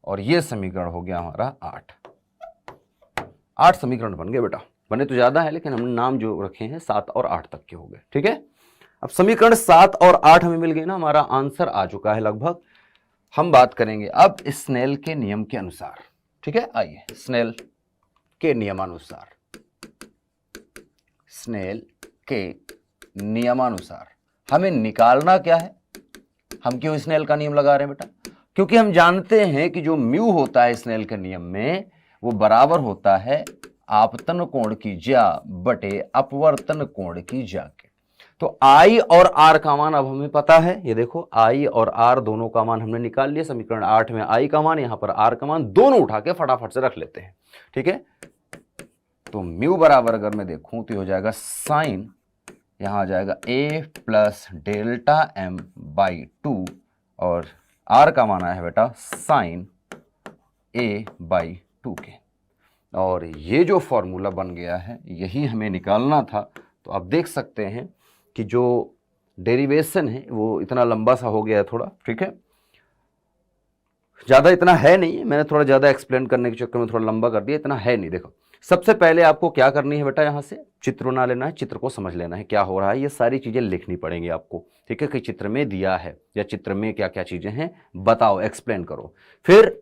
और ये समीकरण हो गया हमारा 8 समीकरण बन गए बेटा, बने तो ज्यादा है लेकिन हमने नाम जो रखे हैं 7 और 8 तक के हो गए, ठीक है। अब समीकरण 7 और 8 हमें मिल गए ना, हमारा आंसर आ चुका है लगभग। हम बात करेंगे अब स्नेल के नियम के अनुसार, ठीक है। आइए, स्नेल के नियमानुसार, स्नेल के नियमानुसार हमें निकालना क्या है। हम क्यों स्नेल का नियम लगा रहे हैं बेटा, क्योंकि हम जानते हैं कि जो म्यू होता है स्नेल के नियम में वो बराबर होता है आपतन कोण की ज्या बटे अपवर्तन कोण की ज्या के। तो I और R का मान अब हमें पता है, ये देखो I और R दोनों का मान हमने निकाल लिया। समीकरण 8 में I का मान, यहां पर R का मान, दोनों उठा के फटाफट से रख लेते हैं, ठीक है। तो म्यू बराबर अगर मैं देखूं तो हो जाएगा साइन, यहां आ जाएगा a plus delta m by 2 और R का मान आया है बेटा साइन a बाई 2 के, और ये जो फॉर्मूला बन गया है यही हमें निकालना था। तो आप देख सकते हैं कि जो डेरिवेशन है वो इतना लंबा सा हो गया है थोड़ा, ठीक है, ज़्यादा इतना है नहीं, मैंने थोड़ा ज़्यादा एक्सप्लेन करने के चक्कर में थोड़ा लंबा कर दिया, इतना है नहीं। देखो सबसे पहले आपको क्या करनी है बेटा, यहां से चित्र बना लेना है, चित्र को समझ लेना है क्या हो रहा है, ये सारी चीजें लिखनी पड़ेंगी आपको, ठीक है, कि चित्र में दिया है या चित्र में क्या क्या चीजें हैं बताओ, एक्सप्लेन करो। फिर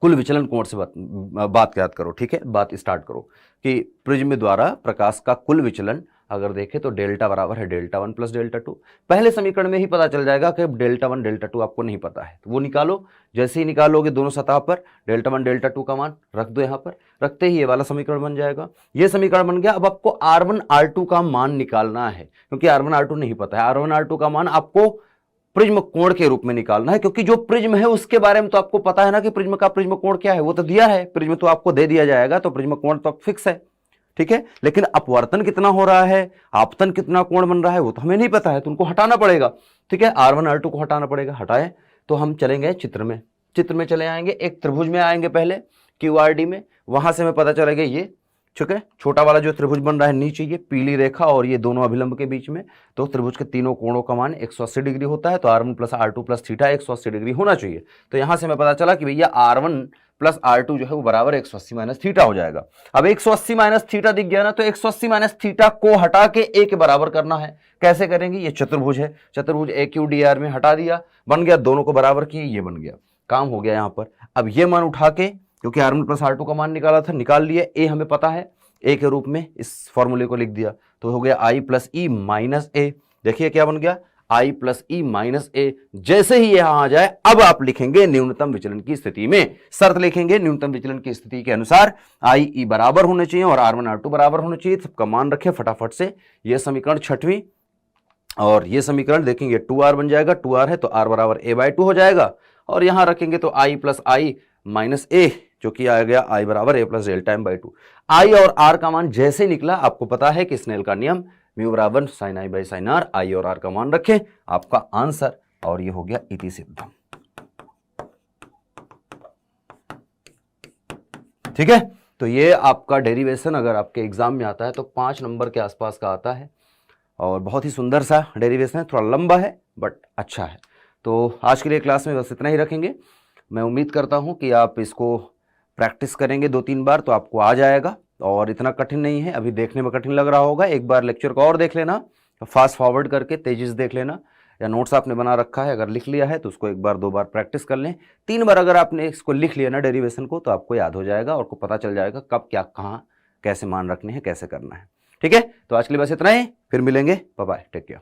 कुल विचलन कोण से बात याद करो, ठीक है, बात स्टार्ट करो कि प्रिज्म द्वारा प्रकाश का कुल विचलन अगर देखें तो डेल्टा बराबर है डेल्टा 1 प्लस डेल्टा 2। पहले समीकरण में ही पता चल जाएगा कि डेल्टा 1 डेल्टा 2 आपको नहीं पता है तो वो निकालो, जैसे ही निकालोगे दोनों सतह पर डेल्टा 1 डेल्टा 2 का मान रख दो, यहाँ पर रखते ही ये वाला समीकरण बन जाएगा। ये समीकरण बन गया। अब आपको R1 R2 का मान निकालना है, क्योंकि R1 R2 नहीं पता है। R1 R2 का मान आपको प्रिज्म कोण के रूप में निकालना है, क्योंकि जो प्रिज्म है उसके बारे में तो आपको पता है ना कि प्रिज्म का प्रिज्म कोण क्या है, वो तो दिया है, प्रिज्म तो आपको दे दिया जाएगा, तो प्रिज्म कोण तो फिक्स है, ठीक है। लेकिन अपवर्तन कितना हो रहा है, आपतन कितना कोण बन रहा है, वो तो हमें नहीं पता है, तो उनको हटाना पड़ेगा, ठीक है। R1 R2 को हटाना पड़ेगा। हटाए तो हम चलेंगे चित्र में, चित्र में चले आएंगे, एक त्रिभुज में आएंगे पहले QRD में, वहां से हमें पता चलेगा ये, ठीक है, छोटा वाला जो त्रिभुज बन रहा है नीचे, ये पीली रेखा और ये दोनों अभिलंब के बीच में, तो त्रिभुज के तीनों कोणों का मान 180 डिग्री होता है, तो R1 plus R2 plus theta 180 degree होना चाहिए। तो यहां से हमें पता चला कि भैया R1 प्लस R2 जो है वो बराबर 180 माइनस थीटा हो जाएगा। अब 180 माइनस थीटा दिख गया ना, तो 180 माइनस थीटा को हटा के A के बराबर करना है। कैसे करेंगे, ये चतुर्भुज है, चतुर्भुज AQDR में हटा दिया, बन गया, दोनों को बराबर किए, ये बन गया, काम हो गया। यहाँ पर अब ये मान उठा के, क्योंकि R1 प्लस R2 का मान निकाला था, निकाल लिए, A हमें पता है, A के रूप में इस फॉर्मूले को लिख दिया, तो हो गया I प्लस ई माइनस ए। देखिए क्या बन गया, I प्लस ई माइनस ए। जैसे ही यहां आ जाए अब आप लिखेंगे न्यूनतम विचलन की स्थिति में, शर्त लिखेंगे न्यूनतम विचलन की स्थिति के अनुसार I E बराबर होने चाहिए और R1 R2 बराबर होने चाहिए। सबका मान रखें फटाफट से। यह समीकरण छठवीं और ये समीकरण देखेंगे 2R बन जाएगा, 2R है तो R बराबर A/2 हो जाएगा, और यहां रखेंगे तो I प्लस आई माइनस ए, जो कि आ गया I बराबर A plus delta M/2। I और R का मान जैसे निकला, आपको पता है कि स्नेल का नियम म्यू बराबर sine I by sine R, I और R का मान रखें, आपका आंसर, और ये हो गया इति सिद्धम। ठीक है, तो ये आपका डेरिवेशन अगर आपके एग्जाम में आता है तो 5 नंबर के आसपास का आता है, और बहुत ही सुंदर सा डेरिवेशन है, थोड़ा लंबा है बट अच्छा है। तो आज के लिए क्लास में बस इतना ही रखेंगे। मैं उम्मीद करता हूं कि आप इसको प्रैक्टिस करेंगे 2-3 बार तो आपको आ जाएगा, और इतना कठिन नहीं है। अभी देखने में कठिन लग रहा होगा, एक बार लेक्चर को और देख लेना, फास्ट फॉरवर्ड करके तेजी से देख लेना, या नोट्स आपने बना रखा है अगर लिख लिया है तो उसको 1 बार 2 बार प्रैक्टिस कर लें। 3 बार अगर आपने इसको लिख लिया ना डेरिवेशन को, तो आपको याद हो जाएगा और आपको पता चल जाएगा कब क्या कहाँ कैसे मान रखने हैं, कैसे करना है। ठीक है, तो आज के लिए बस इतना ही, फिर मिलेंगे, बाय बाय, टेक केयर।